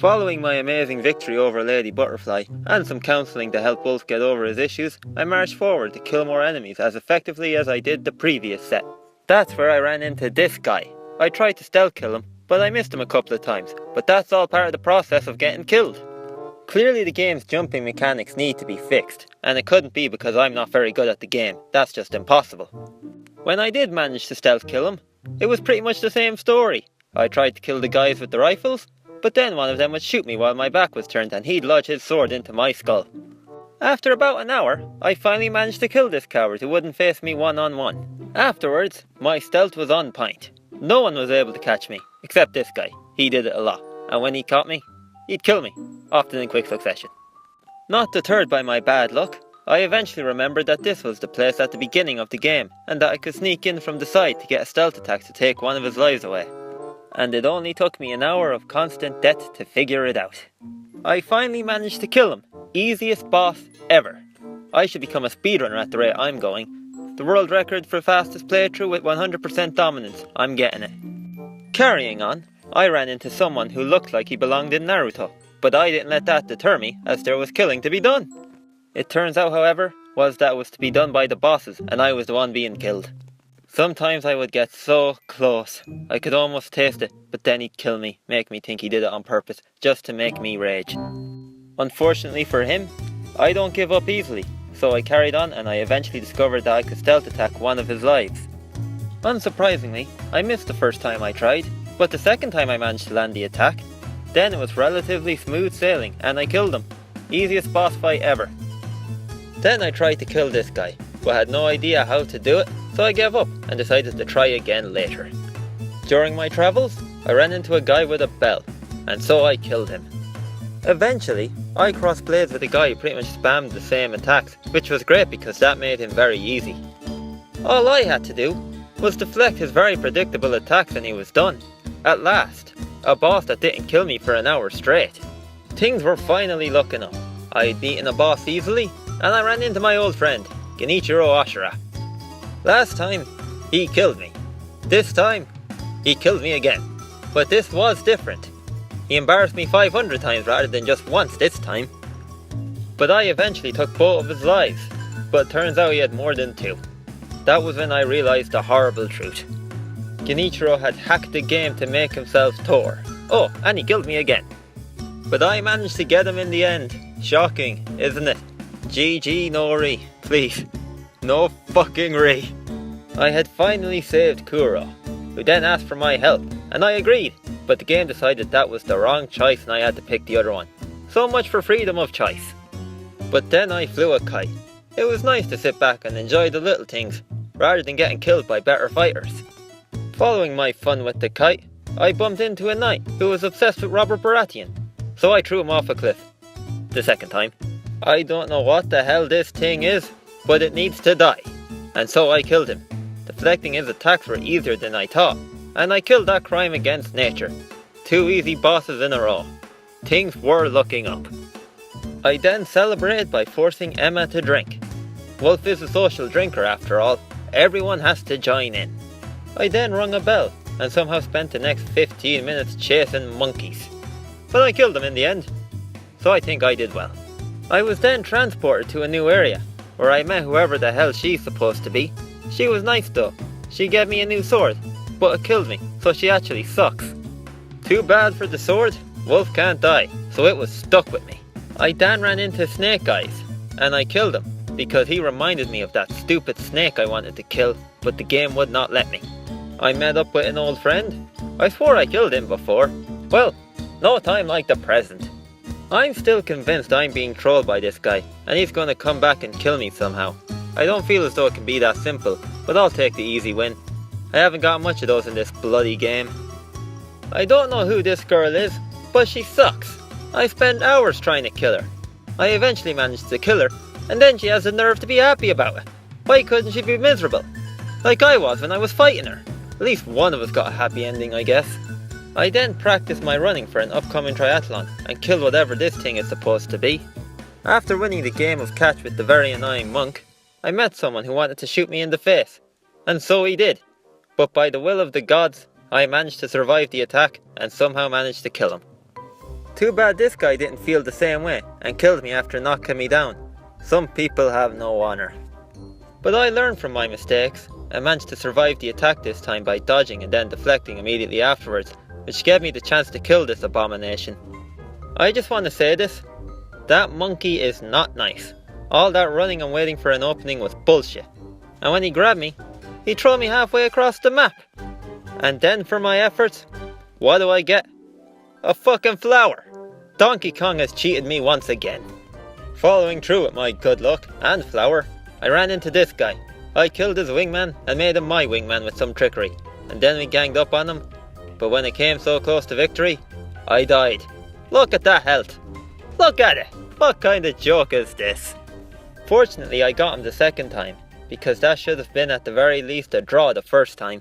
Following my amazing victory over Lady Butterfly, and some counselling to help Wolf get over his issues, I marched forward to kill more enemies as effectively as I did the previous set. That's where I ran into this guy. I tried to stealth kill him, but I missed him a couple of times, but that's all part of the process of getting killed. Clearly the game's jumping mechanics need to be fixed, and it couldn't be because I'm not very good at the game, that's just impossible. When I did manage to stealth kill him, it was pretty much the same story. I tried to kill the guys with the rifles, but then one of them would shoot me while my back was turned and he'd lodge his sword into my skull. After about an hour, I finally managed to kill this coward who wouldn't face me one-on-one. Afterwards, my stealth was on point. No one was able to catch me, except this guy. He did it a lot, and when he caught me, he'd kill me, often in quick succession. Not deterred by my bad luck, I eventually remembered that this was the place at the beginning of the game, and that I could sneak in from the side to get a stealth attack to take one of his lives away. And it only took me an hour of constant death to figure it out. I finally managed to kill him. Easiest boss ever. I should become a speedrunner at the rate I'm going. The world record for fastest playthrough with 100% dominance. I'm getting it. Carrying on, I ran into someone who looked like he belonged in Naruto, but I didn't let that deter me as there was killing to be done. It turns out, however, that was to be done by the bosses and I was the one being killed. Sometimes I would get so close, I could almost taste it, but then he'd kill me, make me think he did it on purpose, just to make me rage. Unfortunately for him, I don't give up easily, so I carried on and I eventually discovered that I could stealth attack one of his lives. Unsurprisingly, I missed the first time I tried, but the second time I managed to land the attack. Then it was relatively smooth sailing and I killed him. Easiest boss fight ever. Then I tried to kill this guy, but had no idea how to do it, so I gave up and decided to try again later. During my travels, I ran into a guy with a bell, and so I killed him. Eventually, I crossed blades with a guy who pretty much spammed the same attacks, which was great because that made him very easy. All I had to do was deflect his very predictable attacks and he was done. At last, a boss that didn't kill me for an hour straight. Things were finally looking up. I'd beaten a boss easily, and I ran into my old friend, Genichiro Ashura. Last time, he killed me. This time, he killed me again. But this was different. He embarrassed me 500 times rather than just once this time. But I eventually took both of his lives, but turns out he had more than two. That was when I realised the horrible truth. Genichiro had hacked the game to make himself Thor. Oh, and he killed me again. But I managed to get him in the end. Shocking, isn't it? GG no re, please. No fucking re. I had finally saved Kuro, who then asked for my help, and I agreed, but the game decided that was the wrong choice and I had to pick the other one. So much for freedom of choice. But then I flew a kite. It was nice to sit back and enjoy the little things, rather than getting killed by better fighters. Following my fun with the kite, I bumped into a knight who was obsessed with Robert Baratheon, so I threw him off a cliff. The second time. I don't know what the hell this thing is, but it needs to die. And so I killed him. Deflecting his attacks were easier than I thought, and I killed that crime against nature. 2 easy bosses in a row. Things were looking up. I then celebrated by forcing Emma to drink. Wolf is a social drinker after all. Everyone has to join in. I then rung a bell, and somehow spent the next 15 minutes chasing monkeys. But I killed them in the end, so I think I did well. I was then transported to a new area, where I met whoever the hell she's supposed to be. She was nice though. She gave me a new sword, but it killed me, so she actually sucks. Too bad for the sword, Wolf can't die, so it was stuck with me. I then ran into Snake Eyes, and I killed him, because he reminded me of that stupid snake I wanted to kill, but the game would not let me. I met up with an old friend. I swore I killed him before. Well, no time like the present. I'm still convinced I'm being trolled by this guy, and he's going to come back and kill me somehow. I don't feel as though it can be that simple, but I'll take the easy win. I haven't got much of those in this bloody game. I don't know who this girl is, but she sucks. I spent hours trying to kill her. I eventually managed to kill her, and then she has the nerve to be happy about it. Why couldn't she be miserable? Like I was when I was fighting her. At least one of us got a happy ending, I guess. I then practiced my running for an upcoming triathlon and killed whatever this thing is supposed to be. After winning the game of catch with the very annoying monk, I met someone who wanted to shoot me in the face, and so he did. But by the will of the gods, I managed to survive the attack and somehow managed to kill him. Too bad this guy didn't feel the same way and killed me after knocking me down. Some people have no honour. But I learned from my mistakes. I managed to survive the attack this time by dodging and then deflecting immediately afterwards, which gave me the chance to kill this abomination. I just want to say this. That monkey is not nice. All that running and waiting for an opening was bullshit. And when he grabbed me, he threw me halfway across the map. And then for my efforts, what do I get? A fucking flower. Donkey Kong has cheated me once again. Following through with my good luck and flower, I ran into this guy. I killed his wingman and made him my wingman with some trickery. And then we ganged up on him. But when it came so close to victory, I died. Look at that health. Look at it. What kind of joke is this? Fortunately, I got him the second time, because that should have been at the very least a draw the first time.